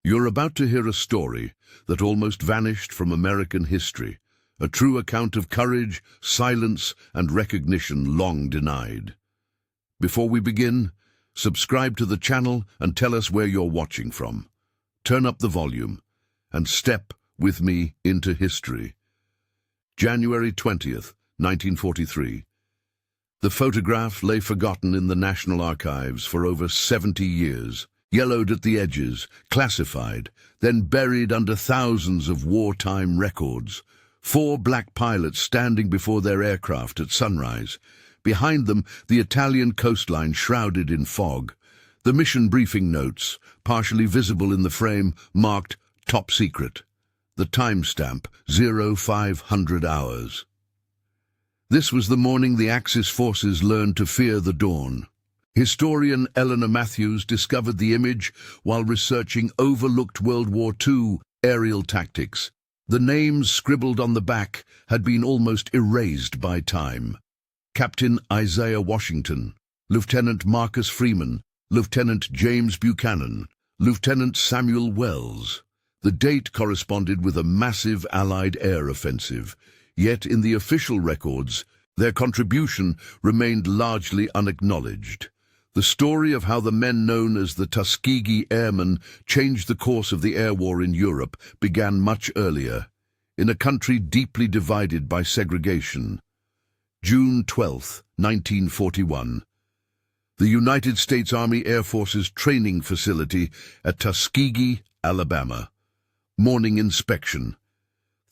You're about to hear a story that almost vanished from American history, a true account of courage, silence, and recognition long denied. Before we begin, subscribe to the channel and tell us where you're watching from. Turn up the volume and step with me into history. January 20th, 1943. The photograph lay forgotten in the National Archives for over 70 years. Yellowed at the edges, classified, then buried under thousands of wartime records. 4 black pilots standing before their aircraft at sunrise. Behind them, the Italian coastline shrouded in fog. The mission briefing notes, partially visible in the frame, marked Top Secret. The timestamp, 0500 hours. This was the morning the Axis forces learned to fear the dawn. Historian Eleanor Matthews discovered the image while researching overlooked World War II aerial tactics. The names scribbled on the back had been almost erased by time. Captain Isaiah Washington, Lieutenant Marcus Freeman, Lieutenant James Buchanan, Lieutenant Samuel Wells. The date corresponded with a massive Allied air offensive, yet in the official records, their contribution remained largely unacknowledged. The story of how the men known as the Tuskegee Airmen changed the course of the air war in Europe began much earlier, in a country deeply divided by segregation. June 12, 1941. The United States Army Air Force's training facility at Tuskegee, Alabama. Morning inspection.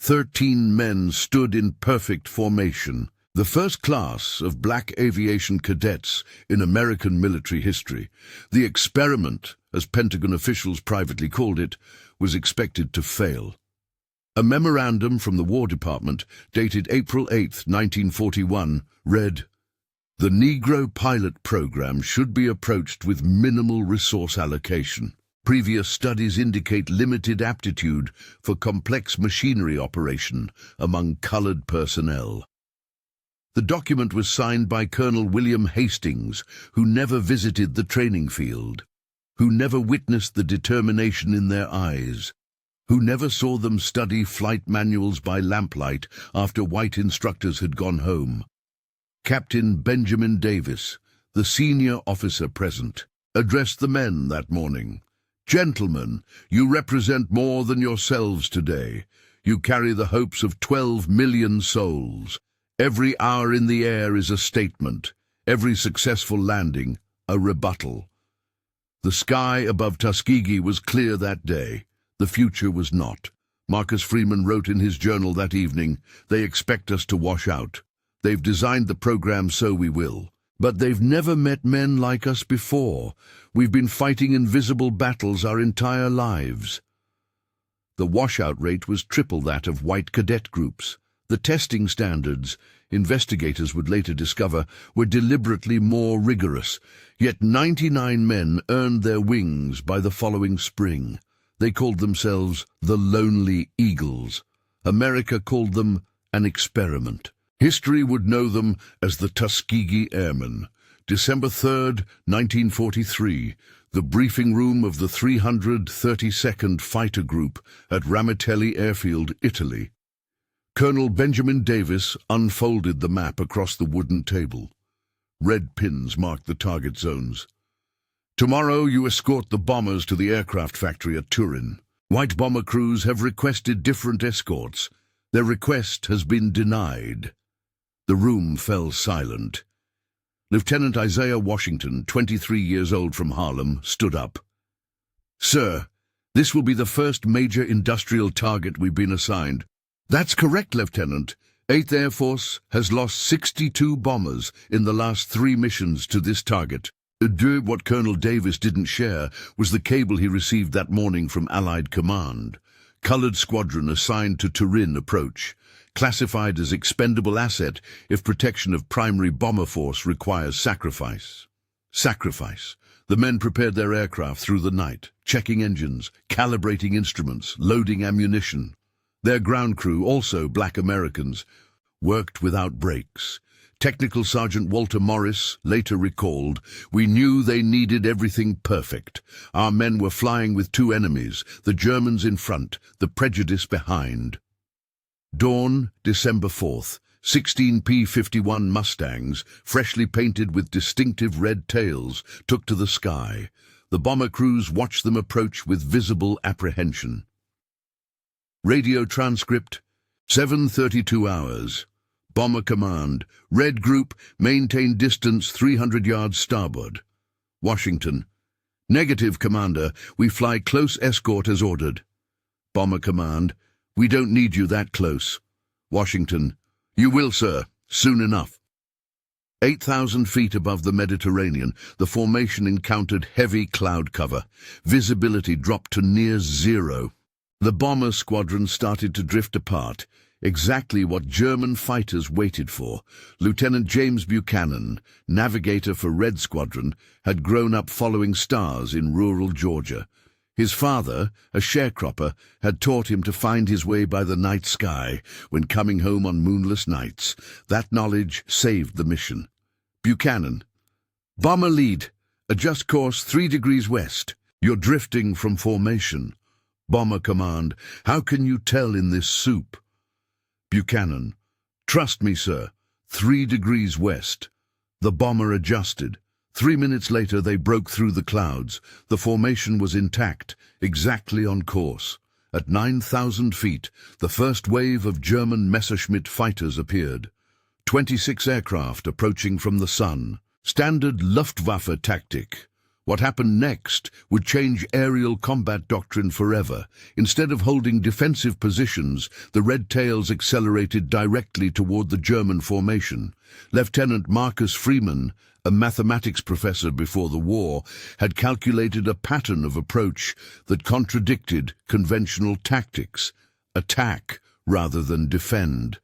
13 men stood in perfect formation. The first class of black aviation cadets in American military history. The experiment, as Pentagon officials privately called it, was expected to fail. A memorandum from the War Department, dated April 8, 1941, read, "The Negro pilot program should be approached with minimal resource allocation. Previous studies indicate limited aptitude for complex machinery operation among colored personnel." The document was signed by Colonel William Hastings, who never visited the training field, who never witnessed the determination in their eyes, who never saw them study flight manuals by lamplight after white instructors had gone home. Captain Benjamin Davis, the senior officer present, addressed the men that morning. "Gentlemen, you represent more than yourselves today. You carry the hopes of 12 million souls. Every hour in the air is a statement, every successful landing, a rebuttal." The sky above Tuskegee was clear that day. The future was not. Marcus Freeman wrote in his journal that evening, "They expect us to wash out. They've designed the program so we will. But they've never met men like us before. We've been fighting invisible battles our entire lives." The washout rate was triple that of white cadet groups. The testing standards, investigators would later discover, were deliberately more rigorous, yet 99 men earned their wings by the following spring. They called themselves the Lonely Eagles. America called them an experiment. History would know them as the Tuskegee Airmen. December 3rd, 1943, the briefing room of the 332nd Fighter Group at Ramitelli Airfield, Italy. Colonel Benjamin Davis unfolded the map across the wooden table. Red pins marked the target zones. "Tomorrow you escort the bombers to the aircraft factory at Turin. White bomber crews have requested different escorts. Their request has been denied." The room fell silent. Lieutenant Isaiah Washington, 23 years old from Harlem, stood up. "Sir, this will be the first major industrial target we've been assigned." "That's correct, Lieutenant. 8th Air Force has lost 62 bombers in the last 3 missions to this target." What Colonel Davis didn't share was the cable he received that morning from Allied Command. Colored squadron assigned to Turin approach. Classified as expendable asset if protection of primary bomber force requires sacrifice. Sacrifice. The men prepared their aircraft through the night, checking engines, calibrating instruments, loading ammunition. Their ground crew, also black Americans, worked without breaks. Technical Sergeant Walter Morris later recalled, "We knew they needed everything perfect. Our men were flying with two enemies, the Germans in front, the prejudice behind." Dawn, December 4th. 16 P-51 Mustangs, freshly painted with distinctive red tails, took to the sky. The bomber crews watched them approach with visible apprehension. Radio transcript, 7:32 hours. Bomber Command, Red Group, maintain distance 300 yards starboard. Washington, negative, Commander, we fly close escort as ordered. Bomber Command, we don't need you that close. Washington, you will, sir, soon enough. 8,000 feet above the Mediterranean, the formation encountered heavy cloud cover. Visibility dropped to near zero. The bomber squadron started to drift apart, exactly what German fighters waited for. Lieutenant James Buchanan, navigator for Red Squadron, had grown up following stars in rural Georgia. His father, a sharecropper, had taught him to find his way by the night sky when coming home on moonless nights. That knowledge saved the mission. Buchanan, bomber lead, adjust course 3 degrees west. You're drifting from formation. Bomber Command, how can you tell in this soup? Buchanan, trust me, sir, 3 degrees west. The bomber adjusted. 3 minutes later they broke through the clouds. The formation was intact, exactly on course. At 9,000 feet, the first wave of German Messerschmitt fighters appeared. 26 aircraft approaching from the sun. Standard Luftwaffe tactic. What happened next would change aerial combat doctrine forever. Instead of holding defensive positions, the Red Tails accelerated directly toward the German formation. Lieutenant Marcus Freeman, a mathematics professor before the war, had calculated a pattern of approach that contradicted conventional tactics. Attack rather than defend.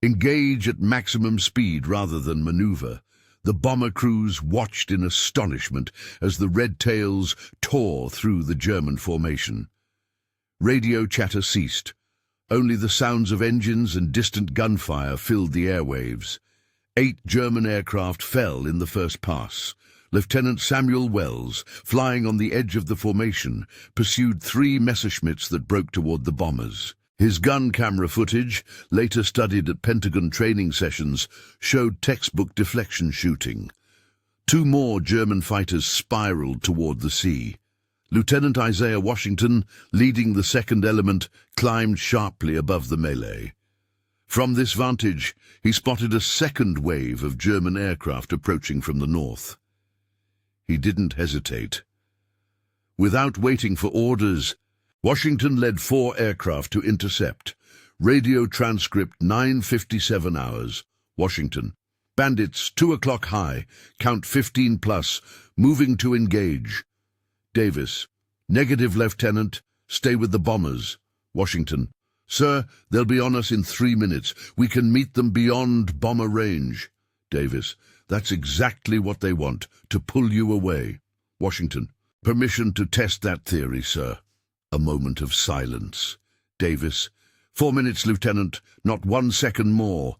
Engage at maximum speed rather than maneuver. The bomber crews watched in astonishment as the Red Tails tore through the German formation. Radio chatter ceased. Only the sounds of engines and distant gunfire filled the airwaves. 8 German aircraft fell in the first pass. Lieutenant Samuel Wells, flying on the edge of the formation, pursued 3 Messerschmitts that broke toward the bombers. His gun camera footage, later studied at Pentagon training sessions, showed textbook deflection shooting. 2 more German fighters spiraled toward the sea. Lieutenant Isaiah Washington, leading the second element, climbed sharply above the melee. From this vantage, he spotted a second wave of German aircraft approaching from the north. He didn't hesitate. Without waiting for orders, Washington led 4 aircraft to intercept. Radio transcript 9:57 hours. Washington. Bandits 2 o'clock high. Count 15 plus. Moving to engage. Davis. Negative, Lieutenant. Stay with the bombers. Washington. Sir, they'll be on us in 3 minutes. We can meet them beyond bomber range. Davis. That's exactly what they want, to pull you away. Washington. Permission to test that theory, sir. A moment of silence. Davis. 4 minutes, Lieutenant, not 1 second more.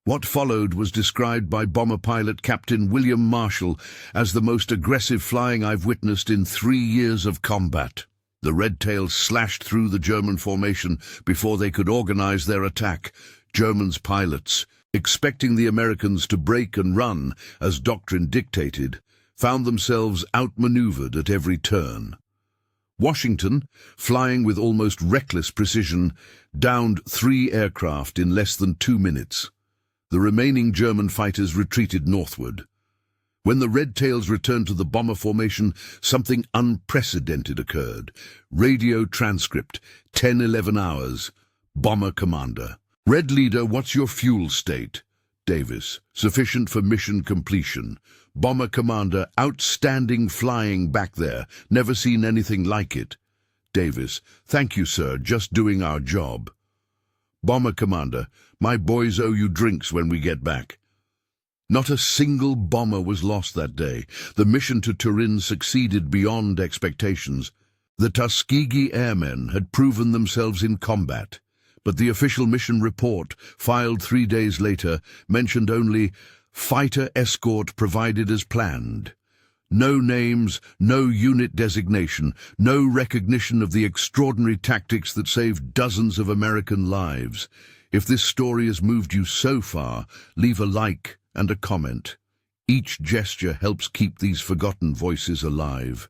What followed was described by bomber pilot Captain William Marshall as the most aggressive flying I've witnessed in 3 years of combat. The Red Tails slashed through the German formation before they could organize their attack. Germans' pilots, expecting the Americans to break and run, as doctrine dictated, found themselves outmaneuvered at every turn. Washington, flying with almost reckless precision, downed 3 aircraft in less than 2 minutes. The remaining German fighters retreated northward. When the Red Tails returned to the bomber formation, something unprecedented occurred. Radio transcript, 10:11 hours. Bomber Commander. Red Leader, what's your fuel state? Davis. Sufficient for mission completion. Bomber Commander, outstanding flying back there. Never seen anything like it. Davis. Thank you, sir. Just doing our job. Bomber Commander, my boys owe you drinks when we get back. Not a single bomber was lost that day. The mission to Turin succeeded beyond expectations. The Tuskegee Airmen had proven themselves in combat. But the official mission report, filed 3 days later, mentioned only fighter escort provided as planned. No names, no unit designation, no recognition of the extraordinary tactics that saved dozens of American lives. If this story has moved you so far, leave a like and a comment. Each gesture helps keep these forgotten voices alive.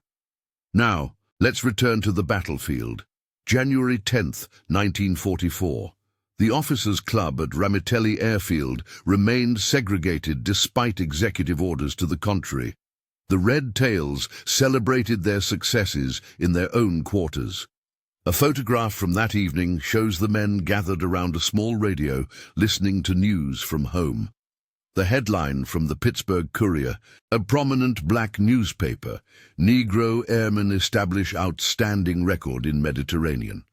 Now, let's return to the battlefield. January 10th, 1944. The Officers' Club at Ramitelli Airfield remained segregated despite executive orders to the contrary. The Red Tails celebrated their successes in their own quarters. A photograph from that evening shows the men gathered around a small radio, listening to news from home. The headline from the Pittsburgh Courier, a prominent black newspaper, Negro Airmen establish outstanding record in Mediterranean.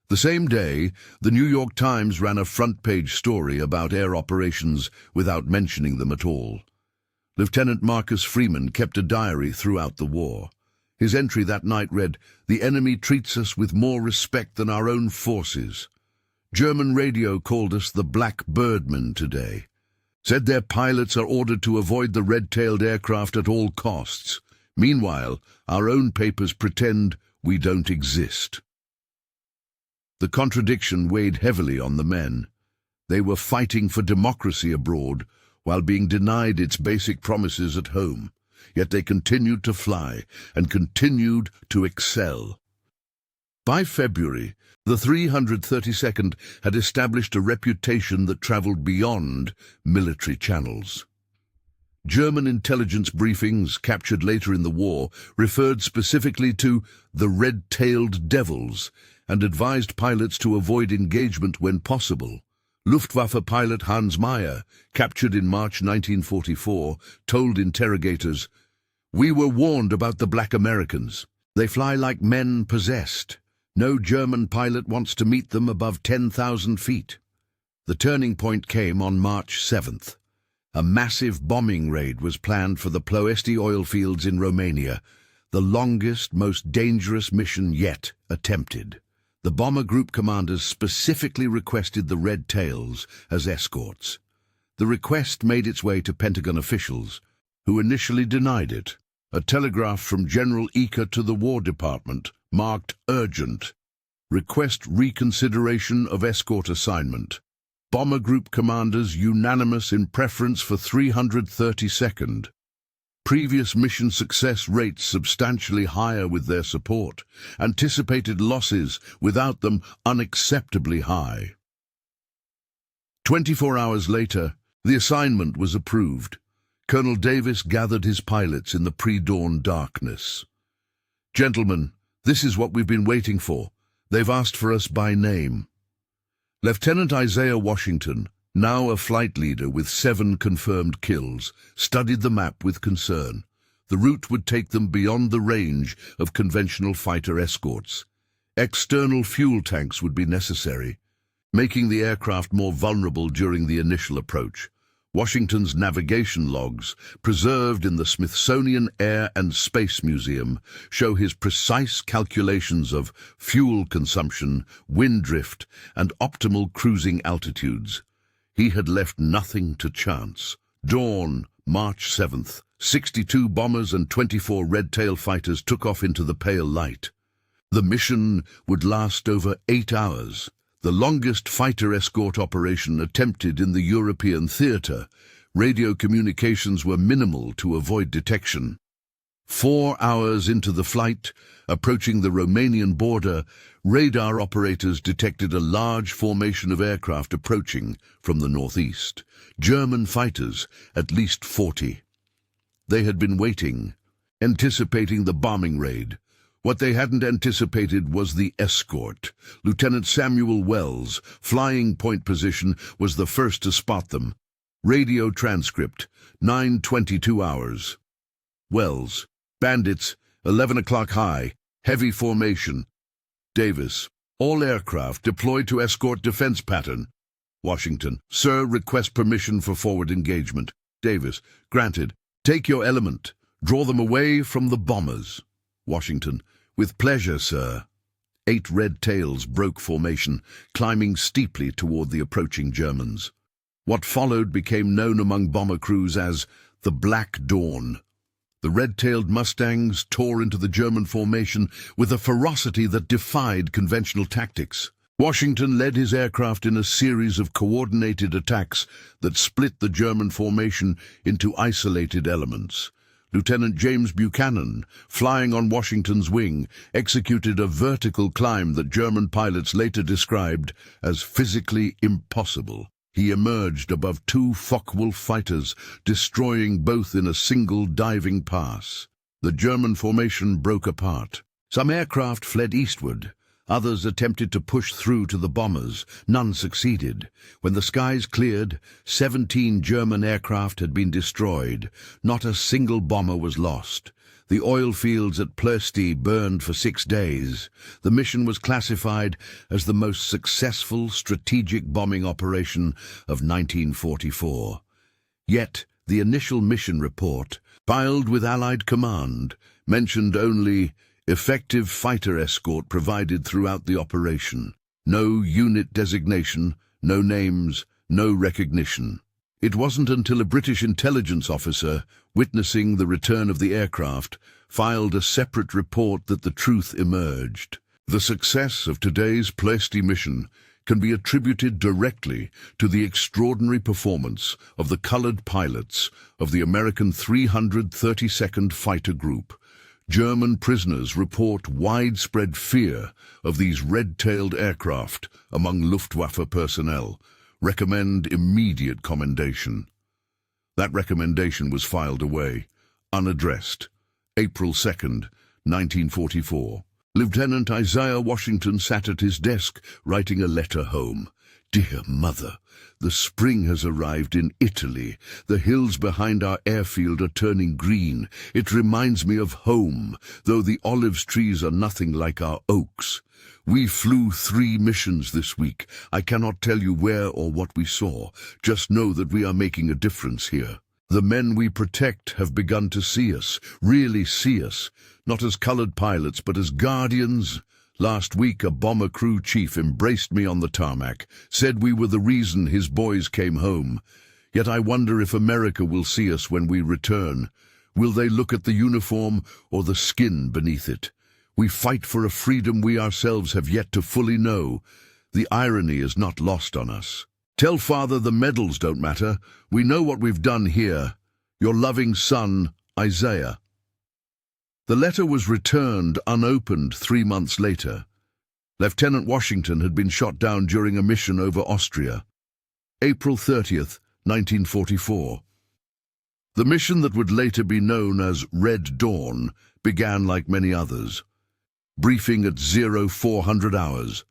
The same day, the New York Times ran a front-page story about air operations without mentioning them at all. Lieutenant Marcus Freeman kept a diary throughout the war. His entry that night read, "The enemy treats us with more respect than our own forces. German radio called us the Black Birdmen today. Said their pilots are ordered to avoid the red-tailed aircraft at all costs. Meanwhile, our own papers pretend we don't exist." The contradiction weighed heavily on the men. They were fighting for democracy abroad while being denied its basic promises at home. Yet they continued to fly and continued to excel. By February, the 332nd had established a reputation that traveled beyond military channels. German intelligence briefings captured later in the war referred specifically to the red-tailed devils and advised pilots to avoid engagement when possible. Luftwaffe pilot Hans Meyer, captured in March 1944, told interrogators, "We were warned about the black Americans. They fly like men possessed. No German pilot wants to meet them above 10,000 feet. The turning point came on March 7th. A massive bombing raid was planned for the Ploesti oil fields in Romania, the longest, most dangerous mission yet attempted. The bomber group commanders specifically requested the Red Tails as escorts. The request made its way to Pentagon officials, who initially denied it. A telegraph from General Eaker to the War Department marked urgent. Request reconsideration of escort assignment. Bomber group commanders unanimous in preference for 332nd. Previous mission success rates substantially higher with their support. Anticipated losses without them unacceptably high. 24 hours later, the assignment was approved. Colonel Davis gathered his pilots in the pre-dawn darkness. "Gentlemen, this is what we've been waiting for. They've asked for us by name." Lieutenant Isaiah Washington, now a flight leader with 7 confirmed kills, studied the map with concern. The route would take them beyond the range of conventional fighter escorts. External fuel tanks would be necessary, making the aircraft more vulnerable during the initial approach. Washington's navigation logs, preserved in the Smithsonian Air and Space Museum, show his precise calculations of fuel consumption, wind drift, and optimal cruising altitudes. He had left nothing to chance. Dawn, March 7th, 62 bombers and 24 red-tail fighters took off into the pale light. The mission would last over 8 hours. The longest fighter escort operation attempted in the European theater. Radio communications were minimal to avoid detection. 4 hours into the flight, approaching the Romanian border, radar operators detected a large formation of aircraft approaching from the northeast. German fighters, at least 40. They had been waiting, anticipating the bombing raid. What they hadn't anticipated was the escort. Lieutenant Samuel Wells, flying point position, was the first to spot them. Radio transcript, 9:22 hours. Wells, bandits, 11 o'clock high, heavy formation. Davis, all aircraft deployed to escort defense pattern. Washington, sir, request permission for forward engagement. Davis, granted. Take your element. Draw them away from the bombers. Washington, with pleasure, sir. 8 red tails broke formation, climbing steeply toward the approaching Germans. What followed became known among bomber crews as the Black Dawn. The red-tailed Mustangs tore into the German formation with a ferocity that defied conventional tactics. Washington led his aircraft in a series of coordinated attacks that split the German formation into isolated elements. Lieutenant James Buchanan, flying on Washington's wing, executed a vertical climb that German pilots later described as physically impossible. He emerged above 2 Focke-Wulf fighters, destroying both in a single diving pass. The German formation broke apart. Some aircraft fled eastward. Others attempted to push through to the bombers. None succeeded. When the skies cleared, 17 German aircraft had been destroyed. Not a single bomber was lost. The oil fields at Plesty burned for 6 days. The mission was classified as the most successful strategic bombing operation of 1944. Yet, the initial mission report, filed with Allied command, mentioned only effective fighter escort provided throughout the operation. No unit designation, no names, no recognition. It wasn't until a British intelligence officer, witnessing the return of the aircraft, filed a separate report that the truth emerged. The success of today's Plesty mission can be attributed directly to the extraordinary performance of the colored pilots of the American 332nd Fighter Group. German prisoners report widespread fear of these red-tailed aircraft among Luftwaffe personnel, recommend immediate commendation. That recommendation was filed away, unaddressed, April 2nd, 1944. Lieutenant Isaiah Washington sat at his desk, writing a letter home. Dear Mother, the spring has arrived in Italy. The hills behind our airfield are turning green. It reminds me of home, though the olive trees are nothing like our oaks. We flew 3 missions this week. I cannot tell you where or what we saw. Just know that we are making a difference here. The men we protect have begun to see us, really see us, not as colored pilots, but as guardians. Last week, a bomber crew chief embraced me on the tarmac, said we were the reason his boys came home. Yet I wonder if America will see us when we return. Will they look at the uniform or the skin beneath it? We fight for a freedom we ourselves have yet to fully know. The irony is not lost on us. Tell Father the medals don't matter. We know what we've done here. Your loving son, Isaiah. The letter was returned unopened 3 months later. Lieutenant Washington had been shot down during a mission over Austria. April 30th, 1944. The mission that would later be known as Red Dawn began like many others. Briefing at 0400 hours.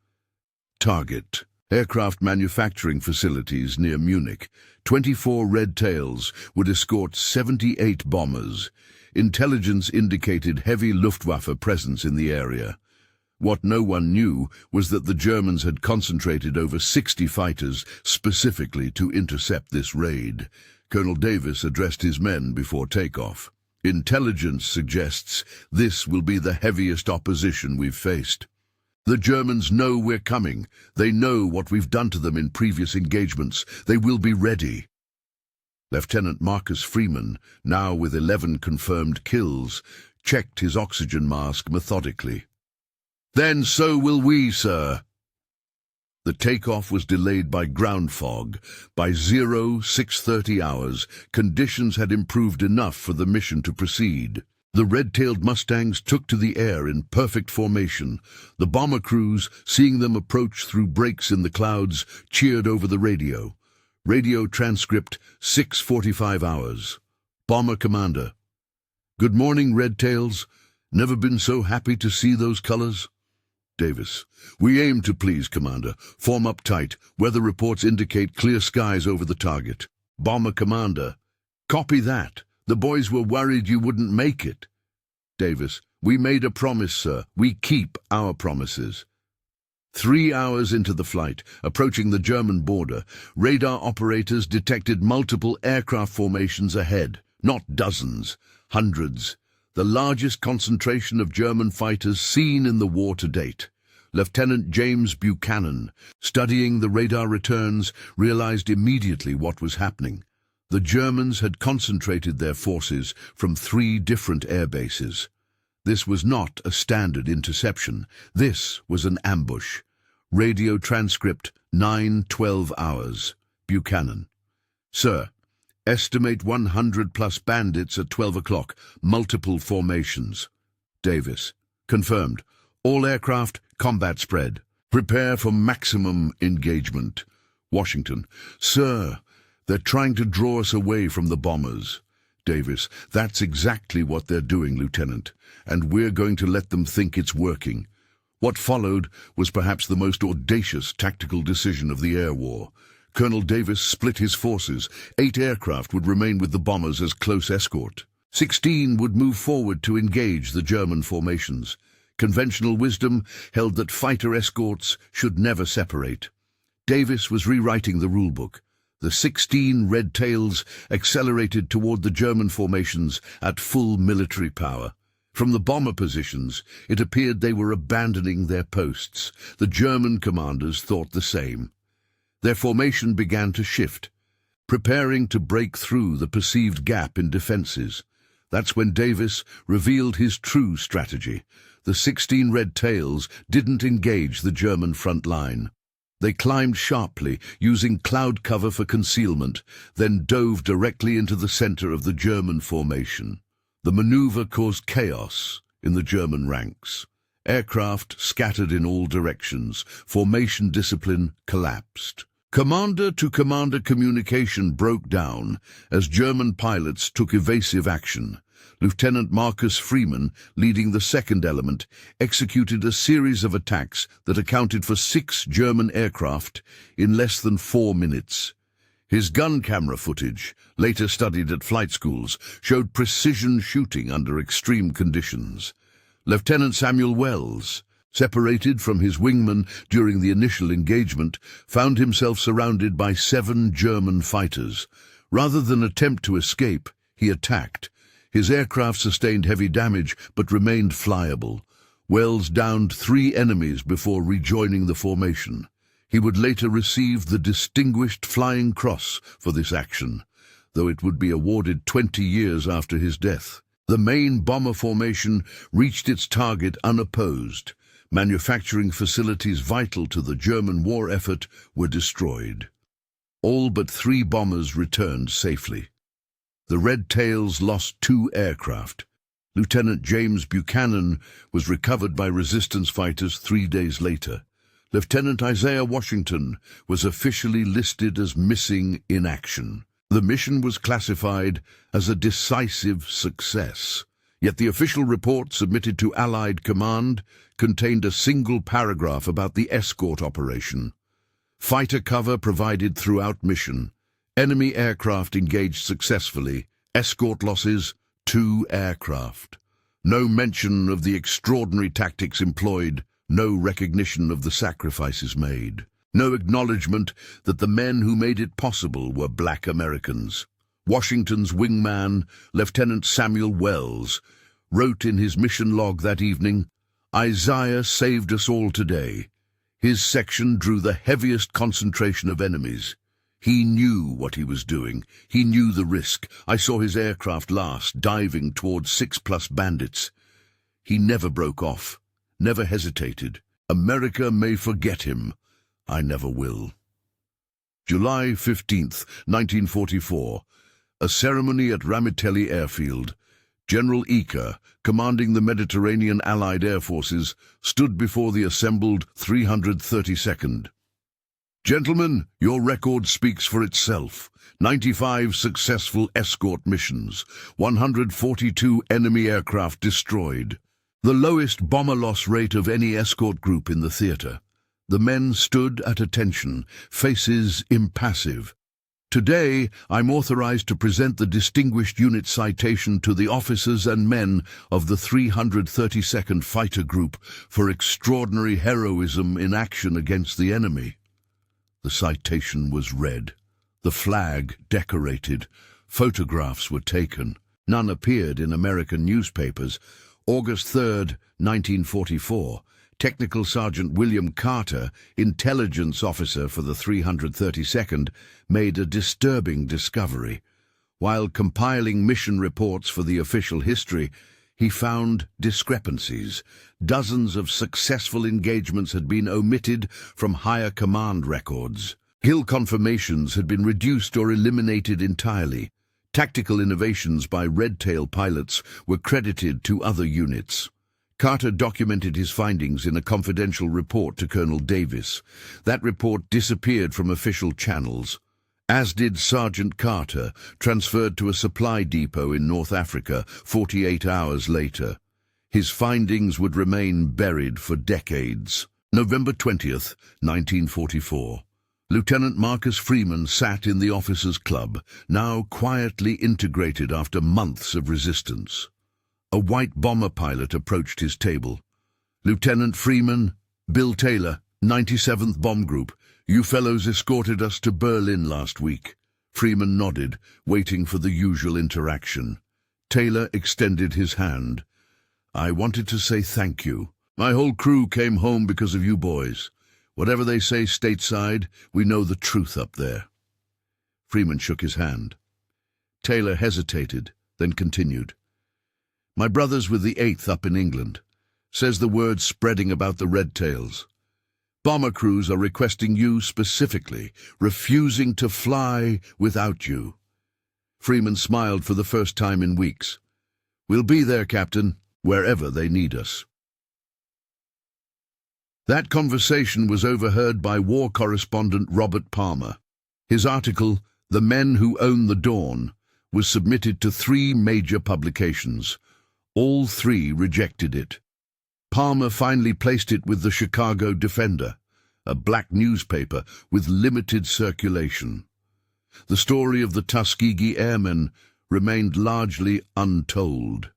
Target: aircraft manufacturing facilities near Munich. 24 Red Tails would escort 78 bombers. Intelligence indicated heavy Luftwaffe presence in the area. What no one knew was that the Germans had concentrated over 60 fighters specifically to intercept this raid. Colonel Davis addressed his men before takeoff. Intelligence suggests this will be the heaviest opposition we've faced. The Germans know we're coming. They know what we've done to them in previous engagements. They will be ready. Lieutenant Marcus Freeman, now with 11 confirmed kills, checked his oxygen mask methodically. Then so will we, sir. The takeoff was delayed by ground fog. By 0630 hours, conditions had improved enough for the mission to proceed. The red-tailed Mustangs took to the air in perfect formation. The bomber crews, seeing them approach through breaks in the clouds, cheered over the radio. Radio transcript, 6:45 hours. Bomber Commander: Good morning, Red Tails. Never been so happy to see those colors. Davis: We aim to please, Commander. Form up tight. Weather reports indicate clear skies over the target. Bomber Commander: Copy that. The boys were worried you wouldn't make it. Davis: We made a promise, sir. We keep our promises. 3 hours into the flight, approaching the German border, radar operators detected multiple aircraft formations ahead. Not dozens, hundreds. The largest concentration of German fighters seen in the war to date. Lieutenant James Buchanan, studying the radar returns, realized immediately what was happening. The Germans had concentrated their forces from 3 different air bases. This was not a standard interception. This was an ambush. Radio transcript 9:12 hours. Buchanan: Sir, estimate 100+ bandits at 12 o'clock, multiple formations. Davis: Confirmed. All aircraft, combat spread. Prepare for maximum engagement. Washington: Sir, they're trying to draw us away from the bombers. Davis: That's exactly what they're doing, Lieutenant, and we're going to let them think it's working. What followed was perhaps the most audacious tactical decision of the air war. Colonel Davis split his forces. 8 aircraft would remain with the bombers as close escort. 16 would move forward to engage the German formations. Conventional wisdom held that fighter escorts should never separate. Davis was rewriting the rulebook. The 16 red tails accelerated toward the German formations at full military power. From the bomber positions, it appeared they were abandoning their posts. The German commanders thought the same. Their formation began to shift, preparing to break through the perceived gap in defenses. That's when Davis revealed his true strategy. The 16 red tails didn't engage the German front line. They climbed sharply, using cloud cover for concealment, then dove directly into the center of the German formation. The maneuver caused chaos in the German ranks. Aircraft scattered in all directions. Formation discipline collapsed. Commander-to-commander communication broke down as German pilots took evasive action. Lieutenant Marcus Freeman, leading the second element, executed a series of attacks that accounted for 6 German aircraft in less than 4 minutes. His gun camera footage, later studied at flight schools, showed precision shooting under extreme conditions. Lieutenant Samuel Wells, separated from his wingman during the initial engagement, found himself surrounded by 7 German fighters. Rather than attempt to escape, he attacked. His aircraft sustained heavy damage but remained flyable. Wells downed 3 enemies before rejoining the formation. He would later receive the Distinguished Flying Cross for this action, though it would be awarded 20 years after his death. The main bomber formation reached its target unopposed. Manufacturing facilities vital to the German war effort were destroyed. All but 3 bombers returned safely. The Red Tails lost 2 aircraft. Lieutenant James Buchanan was recovered by resistance fighters 3 days later. Lieutenant Isaiah Washington was officially listed as missing in action. The mission was classified as a decisive success. Yet the official report submitted to Allied Command contained a single paragraph about the escort operation. Fighter cover provided throughout mission. Enemy aircraft engaged successfully. Escort losses, 2 aircraft. No mention of the extraordinary tactics employed. No recognition of the sacrifices made. No acknowledgement that the men who made it possible were black Americans. Washington's wingman, Lieutenant Samuel Wells, wrote in his mission log that evening, "Isaiah saved us all today. His section drew the heaviest concentration of enemies. He knew what he was doing. He knew the risk. I saw his aircraft last, diving towards 6+ bandits. He never broke off, never hesitated. America may forget him. I never will." July 15th, 1944. A ceremony at Ramitelli Airfield. General Eaker, commanding the Mediterranean Allied Air Forces, stood before the assembled 332nd. "Gentlemen, your record speaks for itself. 95 successful escort missions, 142 enemy aircraft destroyed. The lowest bomber loss rate of any escort group in the theater." The men stood at attention, faces impassive. "Today, I'm authorized to present the Distinguished Unit Citation to the officers and men of the 332nd Fighter Group for extraordinary heroism in action against the enemy." The citation was read, the flag decorated, photographs were taken. None appeared in American newspapers. August 3rd, 1944. Technical Sergeant William Carter, intelligence officer for the 332nd, made a disturbing discovery. While compiling mission reports for the official history, he found discrepancies. Dozens of successful engagements had been omitted from higher command records. Kill confirmations had been reduced or eliminated entirely. Tactical innovations by Red Tail pilots were credited to other units. Carter documented his findings in a confidential report to Colonel Davis. That report disappeared from official channels, as did Sergeant Carter, transferred to a supply depot in North Africa 48 hours later. His findings would remain buried for decades. November 20th, 1944. Lieutenant Marcus Freeman sat in the officers' club, now quietly integrated after months of resistance. A white bomber pilot approached his table. "Lieutenant Freeman, Bill Taylor, 97th Bomb Group. You fellows escorted us to Berlin last week." Freeman nodded, waiting for the usual interaction. Taylor extended his hand. "I wanted to say thank you. My whole crew came home because of you boys. Whatever they say stateside, we know the truth up there." Freeman shook his hand. Taylor hesitated, then continued. "My brother's with the 8th up in England. Says the word's spreading about the Red Tails. Bomber crews are requesting you specifically, refusing to fly without you." Freeman smiled for the first time in weeks. "We'll be there, Captain, wherever they need us." That conversation was overheard by war correspondent Robert Palmer. His article, "The Men Who Own the Dawn," was submitted to 3 major publications. All 3 rejected it. Palmer finally placed it with the Chicago Defender, a black newspaper with limited circulation. The story of the Tuskegee Airmen remained largely untold.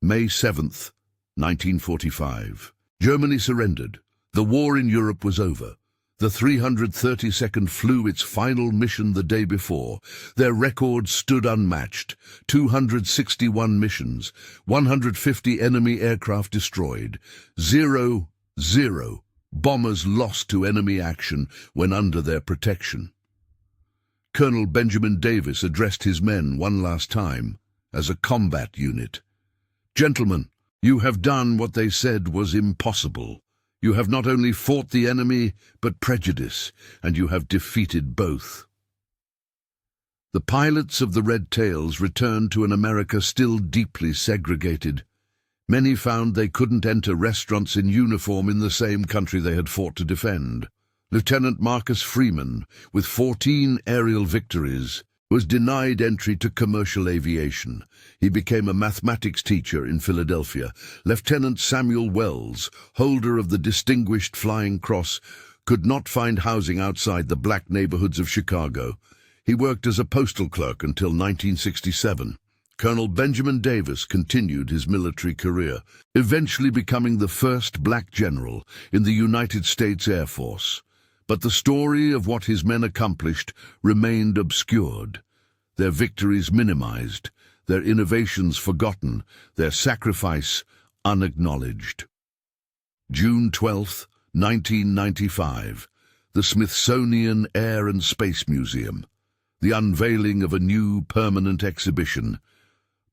May 7th, 1945. Germany surrendered. The war in Europe was over. The 332nd flew its final mission the day before. Their record stood unmatched. 261 missions, 150 enemy aircraft destroyed, 0 bombers lost to enemy action when under their protection. Colonel Benjamin Davis addressed his men one last time as a combat unit. "Gentlemen, you have done what they said was impossible. You have not only fought the enemy, but prejudice, and you have defeated both." The pilots of the Red Tails returned to an America still deeply segregated. Many found they couldn't enter restaurants in uniform in the same country they had fought to defend. Lieutenant Marcus Freeman, with 14 aerial victories, was denied entry to commercial aviation. He became a mathematics teacher in Philadelphia. Lieutenant Samuel Wells, holder of the Distinguished Flying Cross, could not find housing outside the black neighborhoods of Chicago. He worked as a postal clerk until 1967. Colonel Benjamin Davis continued his military career, eventually becoming the first black general in the United States Air Force. But the story of what his men accomplished remained obscured, their victories minimized, their innovations forgotten, their sacrifice unacknowledged. June 12, 1995, the Smithsonian Air and Space Museum, the unveiling of a new permanent exhibition,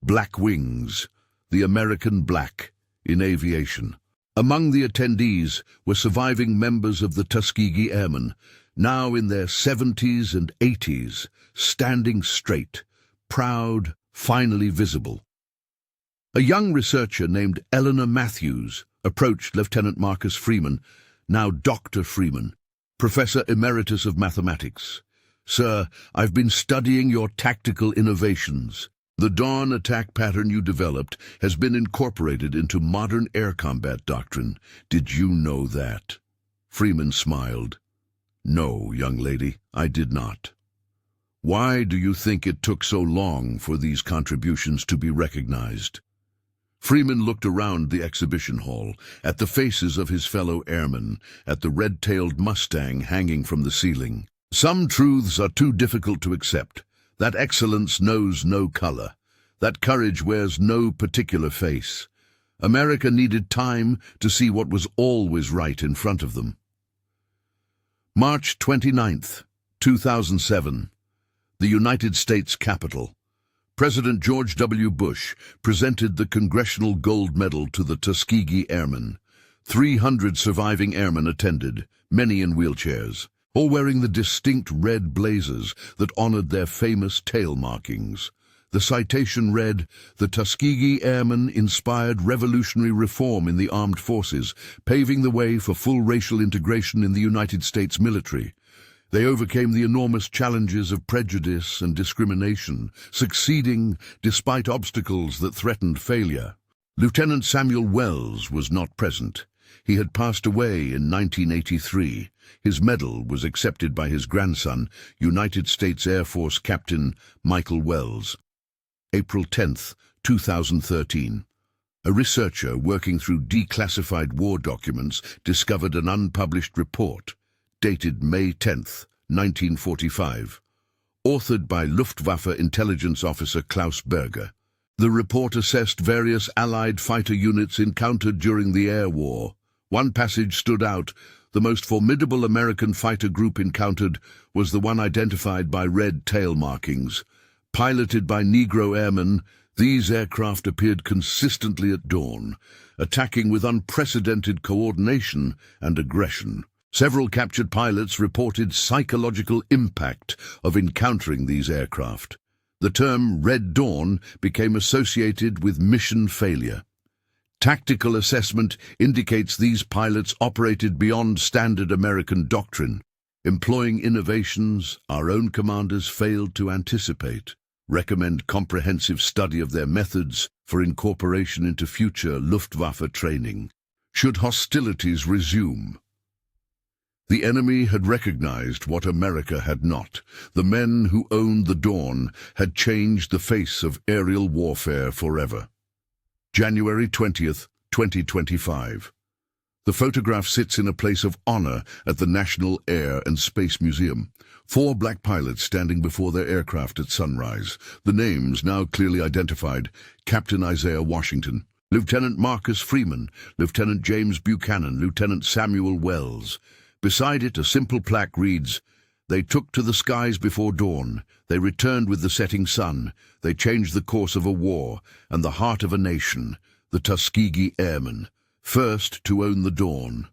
Black Wings, the American Black in Aviation. Among the attendees were surviving members of the Tuskegee Airmen, now in their 70s and 80s, standing straight, proud, finally visible. A young researcher named Eleanor Matthews approached Lieutenant Marcus Freeman, now Dr. Freeman, Professor Emeritus of Mathematics. "Sir, I've been studying your tactical innovations. The dawn attack pattern you developed has been incorporated into modern air combat doctrine. Did you know that?" Freeman smiled. "No, young lady, I did not." "Why do you think it took so long for these contributions to be recognized?" Freeman looked around the exhibition hall, at the faces of his fellow airmen, at the red-tailed Mustang hanging from the ceiling. "Some truths are too difficult to accept. That excellence knows no color. That courage wears no particular face. America needed time to see what was always right in front of them. March 29th, 2007. The United States Capitol. President George W. Bush presented the Congressional Gold Medal to the Tuskegee Airmen. 300 surviving airmen attended, many in wheelchairs, all wearing the distinct red blazers that honored their famous tail markings. The citation read, "The Tuskegee Airmen inspired revolutionary reform in the armed forces, paving the way for full racial integration in the United States military. They overcame the enormous challenges of prejudice and discrimination, succeeding despite obstacles that threatened failure." Lieutenant Samuel Wells was not present. He had passed away in 1983. His medal was accepted by his grandson, United States Air Force Captain Michael Wells. April 10th, 2013. A researcher working through declassified war documents discovered an unpublished report, dated May 10th, 1945, authored by Luftwaffe intelligence officer Klaus Berger. The report assessed various Allied fighter units encountered during the air war. One passage stood out. The most formidable American fighter group encountered was the one identified by red tail markings. Piloted by Negro airmen, these aircraft appeared consistently at dawn, attacking with unprecedented coordination and aggression. Several captured pilots reported psychological impact of encountering these aircraft. The term Red Dawn became associated with mission failure. Tactical assessment indicates these pilots operated beyond standard American doctrine, employing innovations our own commanders failed to anticipate. Recommend comprehensive study of their methods for incorporation into future Luftwaffe training. Should hostilities resume? The enemy had recognized what America had not. The men who owned the Dawn had changed the face of aerial warfare forever. January 20th, 2025. The photograph sits in a place of honor at the National Air and Space Museum. 4 black pilots standing before their aircraft at sunrise. The names, now clearly identified: Captain Isaiah Washington, Lieutenant Marcus Freeman, Lieutenant James Buchanan, Lieutenant Samuel Wells. Beside it, a simple plaque reads, "They took to the skies before dawn. They returned with the setting sun. They changed the course of a war and the heart of a nation. The Tuskegee Airmen, first to own the dawn."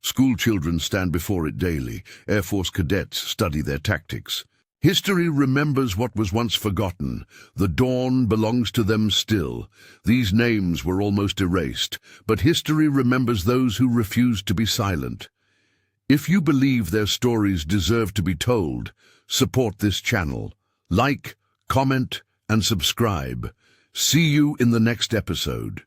School children stand before it daily. Air Force cadets study their tactics. History remembers what was once forgotten. The dawn belongs to them still. These names were almost erased, but history remembers those who refused to be silent. If you believe their stories deserve to be told, support this channel. Like, comment, and subscribe. See you in the next episode.